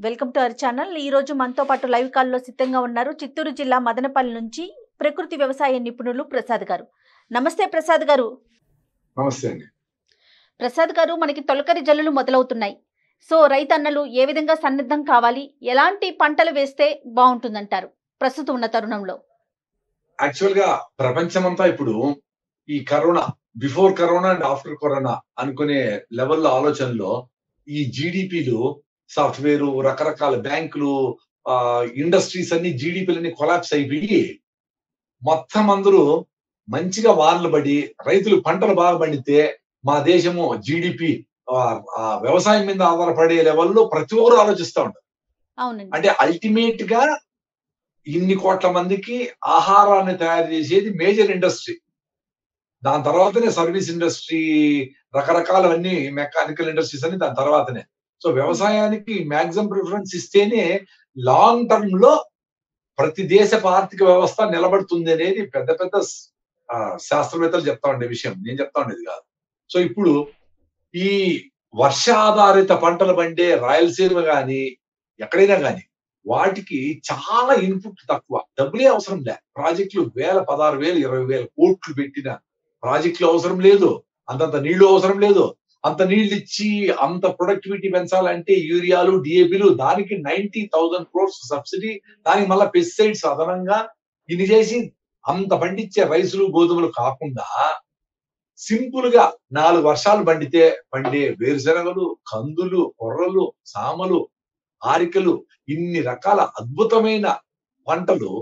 Welcome to our channel. ఈ రోజు మనతో పాటు లైవ్ కాల్లో సిద్ధంగా ఉన్నారు చిత్తూరు జిల్లా మదనపల్లి నుంచి ప్రకృతి వ్యవసాయ నిపుణులు ప్రసాద్ గారు. నమస్తే ప్రసాద్ గారు. నమస్తే అండి. ప్రసాద్ గారు, మనకి తొలకరి జల్లులు మొదలవుతున్నాయి. సో రైతన్నలు ఏ విధంగా సన్నద్ధం కావాలి, ఎలాంటి పంటలు వేస్తే బాగుంటుందంటారు ప్రస్తుతం ఉన్న తరుణంలో? యాక్చువల్ గా ప్రపంచమంతా ఇప్పుడు ఈ corona, before corona and after corona అనుకునే లెవెల్లో ఆలోచనలో ఈ జీడిపిలు, సాఫ్ట్వేర్, రకరకాల బ్యాంకులు, ఇండస్ట్రీస్ అన్ని జీడిపిలన్నీ కొలాప్స్ అయిపోయి మొత్తం అందరూ మంచిగా వానలు పడి రైతులు పంటలు బాగా పండితే మా దేశము జీడిపి వ్యవసాయం మీద ఆధారపడే లెవెల్లో ప్రతి ఒక్కరు ఆలోచిస్తూ ఉంటారు. అవునండి. అంటే అల్టిమేట్ గా ఇన్ని కోట్ల మందికి ఆహారాన్ని తయారు చేసేది మేజర్ ఇండస్ట్రీ. దాని తర్వాతనే సర్వీస్ ఇండస్ట్రీ, రకరకాలవన్నీ మెకానికల్ ఇండస్ట్రీస్ అని దాని తర్వాతనే. సో వ్యవసాయానికి మాక్సిమం ప్రిఫరెన్స్ ఇస్తేనే లాంగ్ టర్మ్ లో ప్రతి దేశపు ఆర్థిక వ్యవస్థ నిలబడుతుంది అనేది పెద్ద పెద్ద శాస్త్రవేత్తలు చెప్తా ఉండే విషయం, నేను చెప్తా ఉండేది కాదు. సో ఇప్పుడు ఈ వర్ష ఆధారిత పంటలు పండే రాయలసీమ గాని ఎక్కడైనా గాని వాటికి చాలా ఇన్పుట్ తక్కువ, డబ్బులే అవసరం లే. ప్రాజెక్టులు 16,000, 20,000 కోట్లు పెట్టిన ప్రాజెక్టులు అవసరం లేదు, అంతంత నీళ్లు అవసరం లేదు. అంత నీళ్లు ఇచ్చి అంత ప్రొడక్టివిటీ పెంచాలంటే యూరియాలు, డిఏపిలు, దానికి 90,000 crores సబ్సిడీ, దానికి మళ్ళీ పెస్టిసైడ్స్ అదనంగా ఇన్ని చేసి అంత పండించే రైసులు, గోధుమలు కాకుండా సింపుల్ గా 4 వర్షాలు పండే వేరుశనగలు, కందులు, కొర్రలు, సామలు, ఆరికలు, ఇన్ని రకాల అద్భుతమైన పంటలు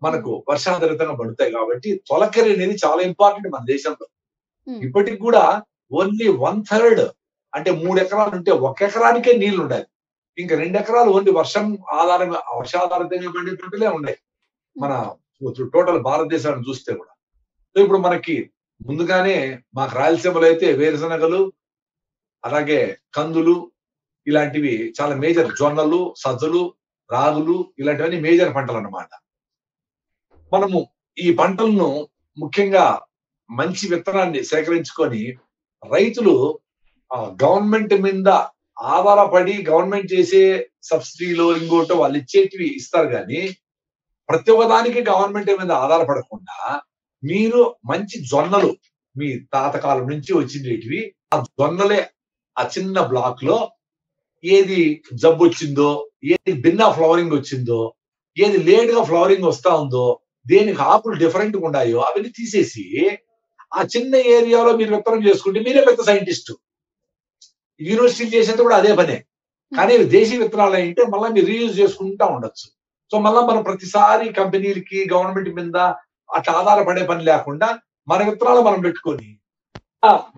మనకు వర్షాధారితంగా పండుతాయి. కాబట్టి తొలకరి అనేది చాలా ఇంపార్టెంట్ మన దేశంలో. ఇప్పటికి కూడా ఓన్లీ 1/3, అంటే 3 ఎకరాలు ఉంటే 1 ఎకరానికే నీళ్లు ఉండాలి. ఇంకా 2 ఎకరాలు ఓన్లీ వర్షాధారితంగా పండే పంటలే ఉన్నాయి మన టోటల్ భారతదేశాన్ని చూస్తే కూడా. సో ఇప్పుడు మనకి ముందుగానే మాకు రాయలసీమలో అయితే వేరుశనగలు, అలాగే కందులు, ఇలాంటివి చాలా మేజర్, జొన్నలు, సజ్జలు, రాగులు, ఇలాంటివన్నీ మేజర్ పంటలు అన్నమాట. మనము ఈ పంటలను ముఖ్యంగా మంచి విత్తనాన్ని సేకరించుకొని రైతులు గవర్నమెంట్ మీద ఆధారపడి గవర్నమెంట్ చేసే సబ్సిడీలో ఇంకోటో వాళ్ళు ఇచ్చేటివి ఇస్తారు, కానీ ప్రతి ఒక్కదానికి గవర్నమెంట్ మీద ఆధారపడకుండా మీరు మంచి జొన్నలు మీ తాతకాలం నుంచి వచ్చినవి, ఆ జొన్నలే ఆ చిన్న బ్లాక్ లో ఏది జబ్బు వచ్చిందో, ఏది భిన్న ఫ్లవరింగ్ వచ్చిందో, ఏది లేట్ గా ఫ్లవరింగ్ వస్తా ఉందో, దేనికి ఆకులు డిఫరెంట్ గా ఉన్నాయో అవన్నీ తీసేసి ఆ చిన్న ఏరియాలో మీరు విత్తనం చేసుకుంటే మీరే పెద్ద సైంటిస్ట్. యూనివర్సిటీ చేసేది కూడా అదే పనే, కానీ దేశీయ విత్తనాలు అంటే మళ్ళీ మీరు రీయూజ్ చేసుకుంటా ఉండొచ్చు. సో మళ్ళీ మనం ప్రతిసారి కంపెనీలకి, గవర్నమెంట్ మీద అట్లా ఆధారపడే పని లేకుండా మన విత్తనాలు మనం పెట్టుకొని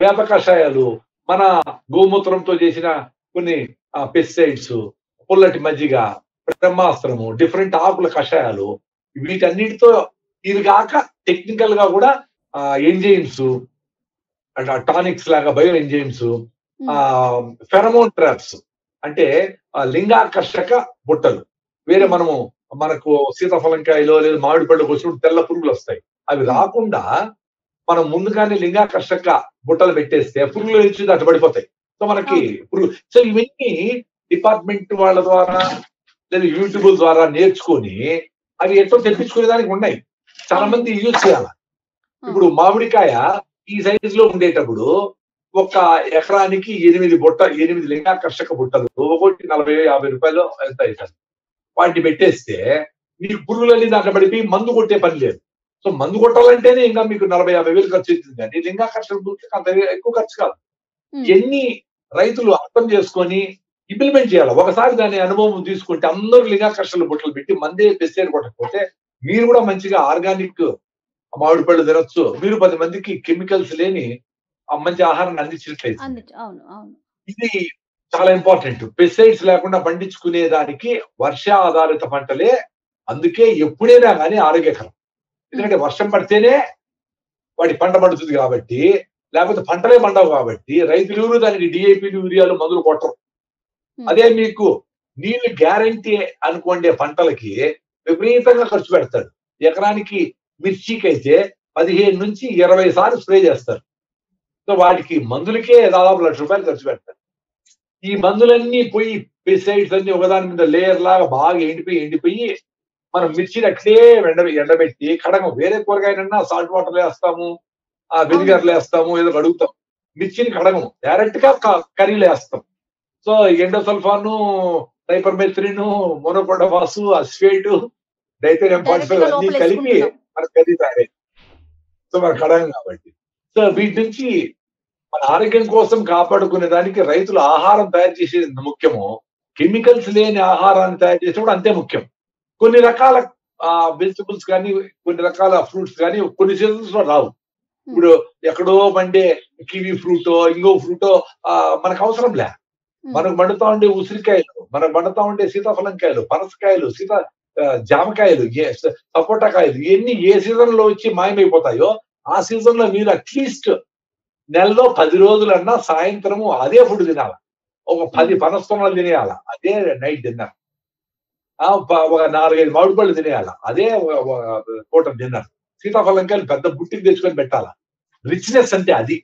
వేప కషాయాలు, మన గోమూత్రంతో చేసిన కొన్ని పెస్టిసైడ్స్, పుల్లటి మజ్జిగ, బ్రహ్మాస్త్రము, డిఫరెంట్ ఆకుల కషాయాలు, వీటన్నిటితో ఇది కాక టెక్నికల్ గా కూడా ఎంజైమ్స్, టానిక్స్ లాగా బయో ఎంజైమ్స్, ఫెరమోన్ ట్రాప్స్, అంటే లింగాకర్షక బుట్టలు. వేరే మనకు సీతాఫలంకాయలో లేదా మామిడి పళ్ళకి వచ్చినప్పుడు తెల్ల పురుగులు వస్తాయి, అవి రాకుండా మనం ముందుగానే లింగాకర్షక బుట్టలు పెట్టేస్తే పురుగులు వచ్చి అటు పడిపోతాయి. సో మనకి సో ఇవన్నీ డిపార్ట్మెంట్ వాళ్ళ ద్వారా లేదా యూట్యూబ్ ద్వారా నేర్చుకొని అవి ఎట్లా తెప్పించుకునే దానికి ఉన్నాయి. చాలా మంది యూజ్ చేయాలి. ఇప్పుడు మామిడికాయ ఈ సైజ్ లో ఉండేటప్పుడు 1 ఎకరానికి 8 లింగాకర్షక బుట్టలు, ఒకటి 40-50 రూపాయలు ఎంత అవుతుంది. వాటిని పెట్టేస్తే మీకు పురుగులన్నీ దాంట్లో పడిపోయి మందు కొట్టే పని లేదు. సో మందు కొట్టాలంటేనే ఇంకా మీకు 40-50 వేలు ఖర్చు అవుతుంది, కానీ లింగాకర్షక బుట్టకి అంత ఎక్కువ ఖర్చు కాదు. ఎన్ని రైతులు అర్థం చేసుకొని ఇంప్లిమెంట్ చేయాలి. ఒకసారి దాని అనుభవం తీసుకుంటే అందరూ లింగాకర్షణ బుట్టలు పెట్టి మందే పెస్టిసైడ్ కొట్టకపోతే మీరు కూడా మంచిగా ఆర్గానిక్ మామిడి పళ్ళు తినొచ్చు. మీరు 10 మందికి కెమికల్స్ లేని మంచి ఆహారాన్ని అందించినట్లయితే. ఇది చాలా ఇంపార్టెంట్. పెస్టిసైడ్స్ లేకుండా పండించుకునే దానికి వర్ష ఆధారిత పంటలే అందుకే ఎప్పుడైనా కానీ ఆరోగ్యకరం. ఎందుకంటే వర్షం పడితేనే వాటి పంట పండుతుంది కాబట్టి, లేకపోతే పంటలే పండవు కాబట్టి రైతులు ఎవరు దానికి డిఏపీలు, యూరియాలు, మందులు కొట్టరు. అదే మీకు నీళ్లు గ్యారంటీ అనుకోండి పంటలకి విపరీతంగా ఖర్చు పెడతాడు. ఎకరానికి మిర్చికి అయితే 15 నుంచి 20 సార్లు స్ప్రే చేస్తారు. సో వాటికి మందులకే దాదాపు 1,00,000 రూపాయలు ఖర్చు పెడతారు. ఈ మందులన్నీ పోయి పెస్టిసైడ్స్ అన్ని ఒకదాని మీద లేయర్ లాగా బాగా ఎండిపోయి మనం మిర్చిని అట్లే ఎండబెట్టి కడగం. వేరే కూరగాయలన్నా సాల్ట్ వాటర్ వేస్తాము, వెనిగర్లు అవునండి. వేస్తాము, ఏదో కడుగుతాం. మిర్చిని కడగము, డైరెక్ట్ గా కర్రీలో వేస్తాం. సో ఎండోసల్ఫాను, డైపర్మెథ్రిన్, మోనోకోటోఫాస్, అసిఫేట్, డైథేరియం డైరెక్ట్ 45 గా అన్ని కలిపి లోపలేసుకుంటున్నాం. మన కర్రీ తయారైంది. సో మనం కడగం కాబట్టి. సో వీటి నుంచి మన ఆరోగ్యం కోసం కాపాడుకునే దానికి రైతులు ఆహారం తయారు చేసేది ఎంత ముఖ్యమో, కెమికల్స్ లేని ఆహారాన్ని తయారు చేసేది కూడా అంతే ముఖ్యం. కొన్ని రకాల వెజిటబుల్స్ కానీ, కొన్ని రకాల ఫ్రూట్స్ కానీ కొన్ని సీజన్స్ లో రావు. హ్మ్. ఇప్పుడు ఎక్కడో పండే కివి ఫ్రూటో, ఇంగో ఫ్రూటో మనకు అవసరం లే. హ్మ్. మనకు మండుతా ఉండే ఉసిరికాయలు, మనకు మండుతా ఉండే సీతాఫలంకాయలు, పనసకాయలు, జామకాయలు, సపోటా కాయలు ఇవన్నీ ఏ సీజన్ లో వచ్చి మాయమైపోతాయో, ఆ సీజన్ లో మీరు అట్లీస్ట్ నెలలో 10 రోజులన్నా సాయంత్రము అదే ఫుడ్ తినాల. ఒక 10 హ్మ్. పనస తొనలు తినేయాల. అదే నైట్ డిన్నర్. ఒక 4, 5 మామిడి పళ్ళు తినేయాల. అదే పూట డిన్నర్. సీతాఫలంకాయలు పెద్ద బుట్టికి తెచ్చుకొని పెట్టాల. రిచ్‌నెస్ అంటే అది.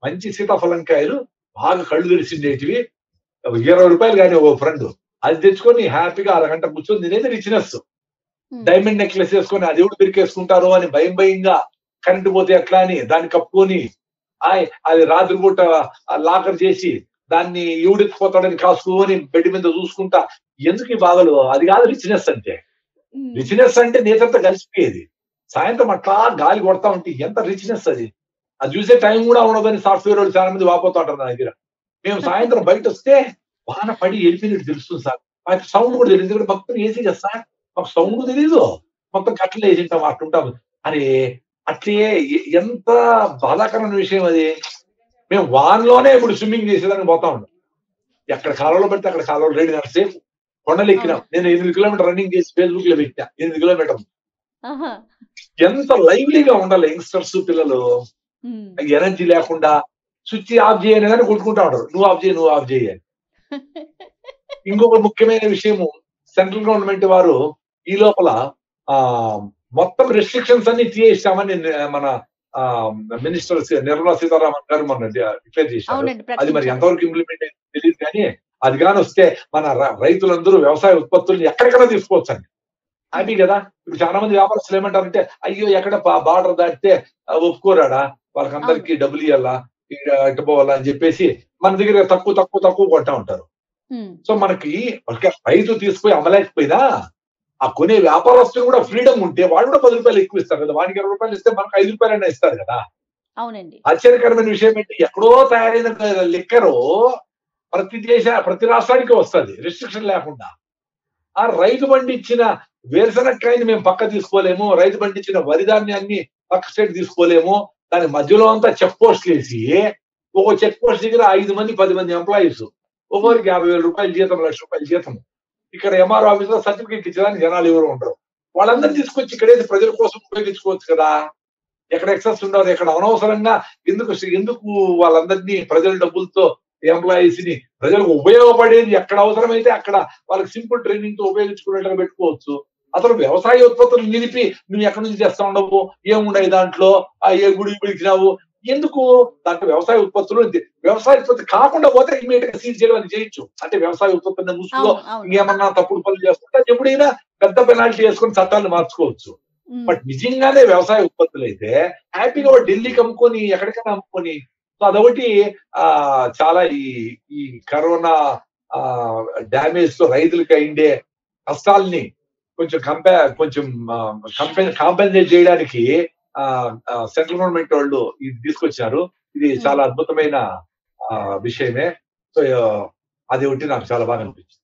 మంచి సీతాఫలంకాయలు బాగా కళ్ళు తెరిసిండేటివి. రూ. 20 గాని ఓ ఫ్రెండ్. అది తెచ్చుకొని హ్యాపీగా అరగంట కూర్చొని తినేది రిచ్‌నెస్. హ్మ్. డైమండ్ నెక్లెస్ ఏసుకొని అదెవడు పెరికేసుకుంటారో అని భయంగా కరెంట్ పోతే ఎట్లా అని దాన్ని కప్పుకొని అది రాత్రిపూట లాకర్ చేసి దాన్ని ఎవడెత్తిపోతాడని కాసుకొని బెడ్ మీద చూసుకుంటా ఎందుకు ఈ బాధలు? అది కాదు రిచ్‌నెస్ అంటే. హ్మ్. రిచ్‌నెస్ అంటే నేచర్‌తో కలిసిపోయేది. సాయంత్రం అట్లా గాలి కొడతా ఉంటే ఎంత రిచ్‌నెస్ అది. అది చూసే టైం కూడా ఉండదని సాఫ్ట్‌వేర్ వాళ్ళు చాలా మంది వాపోతా ఉంటారు నా దగ్గర. మేము సాయంత్రం బయటొస్తే వాన పడి ఎళ్ళిపోయినట్టు తెలుస్తుంది సార్. మాకు సౌండ్ కూడా తెలీదు. ఎందుకంటే మొత్తం ఏసీ కదా సార్. మాకు సౌండ్ తెలీదు. మొత్తం కట్టెలు ఏసింటాం అట్లుంటాం. అరే! అట్లే ఎంత బాధాకరమైన విషయం అది. మేము వానలోనే ఇప్పుడు స్విమ్మింగ్ చేసేదానికి పోతా ఉన్నాం. ఎక్కడ కాలువలో పడితే అక్కడ కాలువలో 2:30 సేపు కొండలెక్కినాం. అవును. నేను 8 కిలోమీటర్లు రన్నింగ్ చేసి ఫేస్‌బుక్‌లో పెట్టా. 8 కిలోమీటర్లు. ఆహా! ఎంత లైవ్లీగా ఉండాలి యంగ్‌స్టర్స్ పిల్లలు. హ్మ్. ఎనర్జీ లేకుండా స్విచ్ ఆఫ్ చేయని గాని కొట్టుకుంటా ఉంటారు. నువ్వు ఆఫ్ చేయి, నువ్వు ఆఫ్ చేయి అని. ఇంకొక ముఖ్యమైన విషయము సెంట్రల్ గవర్నమెంట్ వారు ఈ లోపల ఆహ్, మొత్తం రిస్ట్రిక్షన్స్ అన్ని తీసేసామని మన మినిస్టర్ నిర్మలా సీతారామన్ గారు మొన్న డిక్లేర్ చేశారు. అవునండి. అది మరి ప్రకటించారు. ఎంతవరకు ఇంప్లిమెంట్ అయిందో తెలీదు కానీ, అది గాని వస్తే మన రైతులందరూ వ్యవసాయ ఉత్పత్తుల్ని ఎక్కడికైనా తీసుకోవచ్చండి. హ్యాపీ హ్మ్. గదా! ఇప్పుడు చాలా మంది వ్యాపారస్తులు ఏమంటారంటే, అయ్యో! ఎక్కడ బార్డర్ దాటితే ఒప్పుకోరాడా? అవును. వాళ్ళకందరికి డబ్బులియ్యాలా? ఇటు పోవాలా? అని జెప్పేసి మన దగ్గర తక్కువ కొంటా ఉంటారు. హ్మ్. సో మనకి రైతు తీసుకొని అమ్మలేకపోయినా, ఆ కొనే వ్యాపారస్తులు కూడా ఫ్రీడమ్ ఉంటే వాడు కూడా రూ. 10 ఎక్కువ ఇస్తారు కదా! వాడికి రూ. 20 ఇస్తే మనకు రూ. 5 ఇస్తారు కదా! అవునండి. ఆశ్చర్యకరమైన విషయం ఏంటి ఎక్కడో తయారైన లిక్కరు ప్రతి రాష్ట్రానికి వస్తది. రిస్ట్రిక్షన్ లేకుండా. ఆ రైతు పండించిన వేరుశనక్కాయని మేము పక్క తీసుకోలేము. రైతు పండించిన వరి ధాన్యాన్ని పక్క స్టేట్ తీసుకోలేము. దాని మధ్యలో అంతా చెక్ పోస్ట్‌లేసి, ఒక్కో చెక్ పోస్ట్ దగ్గర 5 మంది, 10 మంది ఎంప్లాయీస్. హ్మ్. ఒక్కొక్కరికి రూ. 50,000 జీతం, రూ. 1,00,000 జీతం. ఇక్కడ ఎంఆర్ఓ ఆఫీస్‌లో సర్టిఫికేట్ ఇచ్చేదానికి జనాలు ఎవరు ఉండరు. వాళ్ళందరిని హ్మ్. తీసుకొచ్చి ఇక్కడేసి ప్రజల కోసం ఉపయోగించుకోవచ్చు కదా! ఎక్కడ ఎక్సెస్ ఉండదు. ఎక్కడ అనవసరంగా ఎందుకు వాళ్ళందరినీ ప్రజల డబ్బులతో ఎంప్లాయీస్‌ని ప్రజలకు ఉపయోగపడేది ఎక్కడ అవసరమైతే అక్కడ వాళ్ళకి సింపుల్ ట్రైనింగ్‌తో ఉపయోగించుకునేట్టుగా పెట్టుకోవచ్చు. అసలు వ్యవసాయ ఉత్పత్తులు నిలిపి నువ్వు ఎక్కడి నుంచి తెస్తా ఉండవు? ఏముండాయి దాంట్లో? ఏ గుడికి పిలిచినావు? ఎందుకు? దాంట్లో వ్యవసాయ ఉత్పత్తి కాకుండా పోతే ఇమ్మీడియేట్‌గా సీజ్ చేయడం అది చేయొచ్చు. అంటే వ్యవసాయ ఉత్పత్తుల ముసుగులో అవును. అవును. ఇంకేమన్నా తప్పుడు పనులు చేస్తుంటే ఎప్పుడైనా పెద్ద పెనాల్టీ యేసుకొని చట్టాలు మార్చుకోవచ్చు. హ్మ్. బట్ నిజంగానే వ్యవసాయ ఉత్పత్తులైతే హ్యాపీగా హ్మ్. వాడు ఢిల్లీకి అమ్ముకొని ఎక్కడికైనా అమ్ముకొని సో అదొకటి చాలా ఈ కరోనా ఆహ్, డ్యామేజ్‌తో రైతులకి అయిండే కష్టాల్ని కొంచెం కాంపెన్సేట్ చేయడానికి సెంట్రల్ గవర్నమెంట్ వాళ్ళు ఇది తీసుకొచ్చారు. ఇది హ్మ్. చాలా అద్భుతమైన విషయమే. సో, అది ఒకటి నాకు చాలా బాగా అనిపించింది.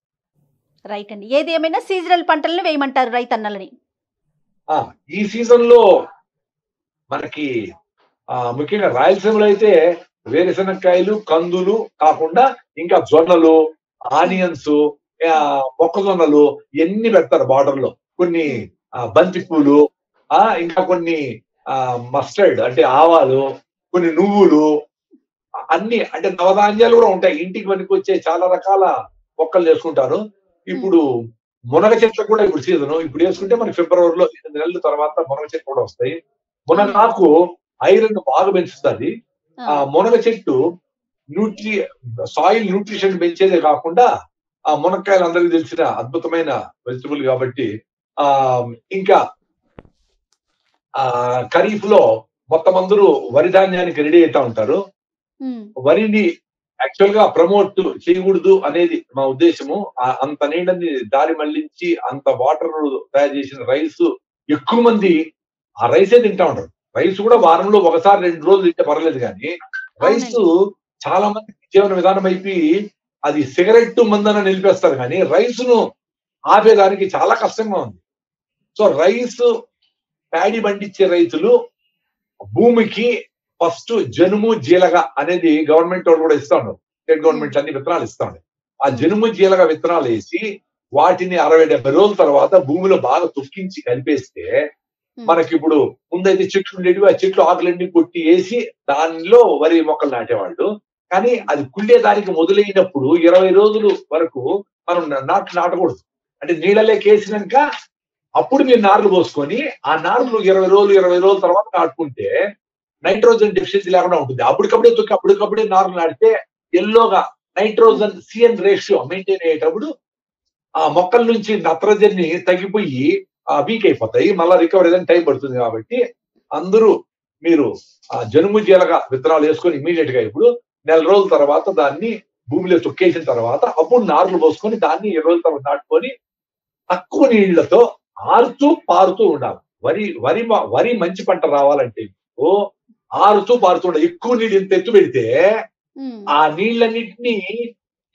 రైట్ అండి. ఏది ఏమైనా సీజనల్ పంటలను వేయమంటారు రైతన్నలని. ఆ! ఈ సీజన్‌లో మనకి ముఖ్యంగా రాయలసీమలో అయితే వేరుశనక్కాయలు, కందులు కాకుండా ఇంకా జొన్నలు, హ్మ్. ఆనియన్స్, హ్మ్. మొక్కజొన్నలు ఇయన్నీ పెడతారు బోర్డర్‌లో. కొన్ని హ్మ్. బంతి పూలు, ఇంకా కొన్ని మస్టర్డ్ అంటే ఆవాలు, కొన్ని నువ్వులు అన్నీ అంటే నవధాన్యాలు గూడా ఉంటాయి. ఇంటికి పనికొచ్చే చాలా రకాల మొక్కలు చేసుకుంటారు. హ్మ్. ఇప్పుడు మునగ చెట్లకు కూడా ఇప్పుడు సీజను. ఇప్పుడేసుకుంటే మనకి ఫిబ్రవరిలో 8 నెలల తర్వాత మునగ చెట్లు కూడా వస్తాయి. అవునండి. మునగాకు ఐరన్ బాగా పెంచుతది. ఆ! మునగ చెట్టు న్యూట్రి సాయిల్ న్యూట్రిషన్ పెంచేదే కాకుండా ఆ మునక్కాయలు అందరికీ తెలిసిన అద్భుతమైన వెజిటబుల్ కాబట్టి ఆ ఇంకా ఖరీఫ్ లో మొత్తం అందరూ వరి ధాన్యానికి రెడీ అవుతా ఉంటారు. వరిని యాక్చువల్ గా ప్రమోట్ చేయకూడదు అనేది మా ఉద్దేశము. అంత నీళ్ళని దారి మళ్లించి అంత వాటర్ తయారు చేసిన రైస్ ఎక్కువ మంది ఆ రైసే తింటా ఉంటారు. రైస్ కూడా వారంలో ఒకసారి 2 రోజులు తింటే పర్లేదు కానీ రైస్ చాలా మంది జీవన విధానం అయిపోయి అది సిగరెట్ మందన నిలిపేస్తారు కానీ రైస్ ను ఆపేదానికి చాలా కష్టంగా ఉంది. సో రైస్ ప్యాడీ పండించే రైతులు భూమికి ఫస్ట్ జనుము జీలగ అనేది గవర్నమెంట్ వాళ్ళు కూడా ఇస్తా ఉన్నారు. స్టేట్ గవర్నమెంట్ అన్ని విత్తనాలు ఇస్తా ఉన్నాయి. ఆ జనుము జీలగ విత్తనాలు వేసి వాటిని 60-70 రోజుల తర్వాత భూమిలో బాగా తొక్కించి కలిపేస్తే మనకి ఇప్పుడు ముందైతే చెట్లు ఉండేవి. ఆ చెట్లు ఆకులన్నీ కొట్టి వేసి దానిలో వరి మొక్కలు నాటేవాళ్ళు. కానీ అది కుళ్ళేదానికి మొదలైనప్పుడు 20 రోజులు వరకు మనం నాటకూడదు. అంటే నీళ్ళలోకి వేసినాక అప్పుడు మీరు నార్లు పోసుకొని ఆ నార్లు 20 రోజుల తర్వాత నాటుకుంటే నైట్రోజన్ డెఫిషియన్సీ లేకుండా ఉంటుంది. అప్పటికప్పుడే తొక్కి అప్పటికప్పుడే నార్లు నాటితే ఎల్లోగా నైట్రోజన్ సిఎన్ రేషియో మెయింటైన్ అయ్యేటప్పుడు ఆ మొక్కల నుంచి నత్రజని తగ్గిపోయి వీక్ అయిపోతాయి. మళ్ళా రికవర్ అయ్యేదానికి టైం పడుతుంది. కాబట్టి అందరూ మీరు ఆ జనుము జీలగ విత్తనాలు వేసుకొని ఇమీడియట్ గా ఇప్పుడు 4 రోజుల తర్వాత దాన్ని భూమిలో తొక్కేసిన తర్వాత అప్పుడు నార్లు పోసుకొని దాన్ని 20 రోజుల తర్వాత నాటుకొని తక్కువ నీళ్లతో ఆరుతూ పారుతూ ఉండాలి. వరి మంచి పంట రావాలంటే ఆరుతూ పారుతూ ఉండాలి. ఎక్కువ నీళ్ళు ఇంత ఎత్తు పెడితే ఆ నీళ్ళన్నింటినీ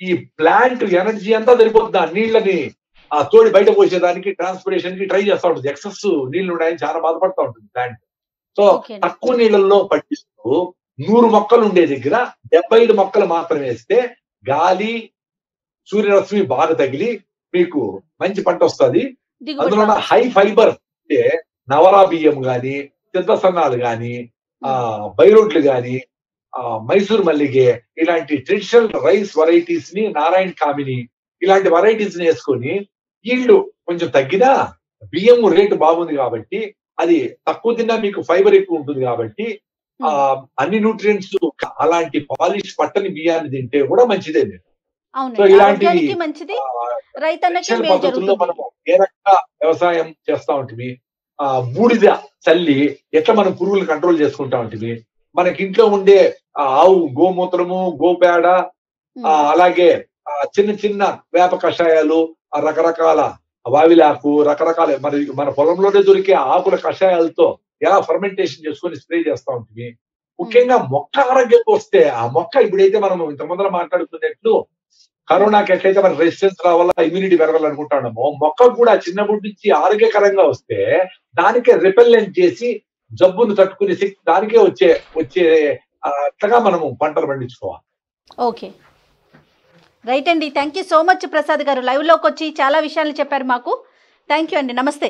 ఈ ప్లాంట్ ఎనర్జీ అంతా సరిపోతుంది. ఆ నీళ్ళని ఆ తోడి బయట పోసేదానికి ట్రాన్స్పిరేషన్ కి ట్రై చేస్తా ఉంటుంది. ఎక్సెస్ నీళ్లు ఉన్నాయని చాలా బాధపడతా ఉంటుంది ప్లాంట్. సో తక్కువ నీళ్ళల్లో పట్టిస్తూ 100 మొక్కలు ఉండే దగ్గర 75 మొక్కలు మాత్రం వేస్తే గాలి సూర్యరశ్మి బాగా తగిలి మీకు మంచి పంట వస్తుంది. అందులో హై ఫైబర్ అంటే నవరా బియ్యం గాని, సిద్ధసన్నాలు గాని, బైరోడ్లు గాని, మైసూర్ మల్లిగే ఇలాంటి ట్రెడిషనల్ రైస్ వెరైటీస్ ని నారాయణ కామిని ఇలాంటి వెరైటీస్ ని వేసుకొని ఈల్డ్ కొంచెం తగ్గినా బియ్యం రేటు బాగుంది కాబట్టి అది తక్కువ తిన్నా మీకు ఫైబర్ ఎక్కువ ఉంటుంది కాబట్టి అన్ని న్యూట్రియంట్స్ అలాంటి పాలిష్ పట్టని బియ్యాన్ని తింటే కూడా మంచిదే. సో ఇలాంటి పద్ధతుల్లో మనము ఏ రకంగా వ్యవసాయం చేస్తా ఉంటుంది. బూడిద చల్లి ఎట్లా మనం పురుగులు కంట్రోల్ చేసుకుంటా ఉంటుంది. మనకి ఇంట్లో ఉండే ఆవు గోమూత్రము, గోపేడ, అలాగే చిన్న చిన్న వేప కషాయాలు, రకరకాల వావిలాకు, రకరకాల మన పొలంలోనే దొరికే ఆకుల కషాయాలతో ఎలా ఫర్మెంటేషన్ చేసుకొని స్ప్రే చేస్తా ఉంటుంది. ముఖ్యంగా మొక్క ఆరోగ్యంకి వస్తే ఆ మొక్క ఇప్పుడైతే మనం ఇంత ముందర మాట్లాడుతున్నట్లు కరోనాకి ఎట్లయితే మన రెసిస్టెన్స్ రావాలా, ఇమ్యూనిటీ పెరగాలనుకుంటున్నామో మొక్క కూడా చిన్నప్పటి నుంచి ఆరోగ్యకరంగా వస్తే దానికే రిపెల్లెంట్ చేసి జబ్బును తట్టుకునే శక్తి దానికే వచ్చే అట్లా మనము పంటలు పండించుకోవాలి. ఓకే, రైట్ అండి. Thank you so much Prasad గారు. లైవ్ లోకి వచ్చి చాలా విషయాలు చెప్పారు మాకు. థ్యాంక్ యూ అండి. నమస్తే.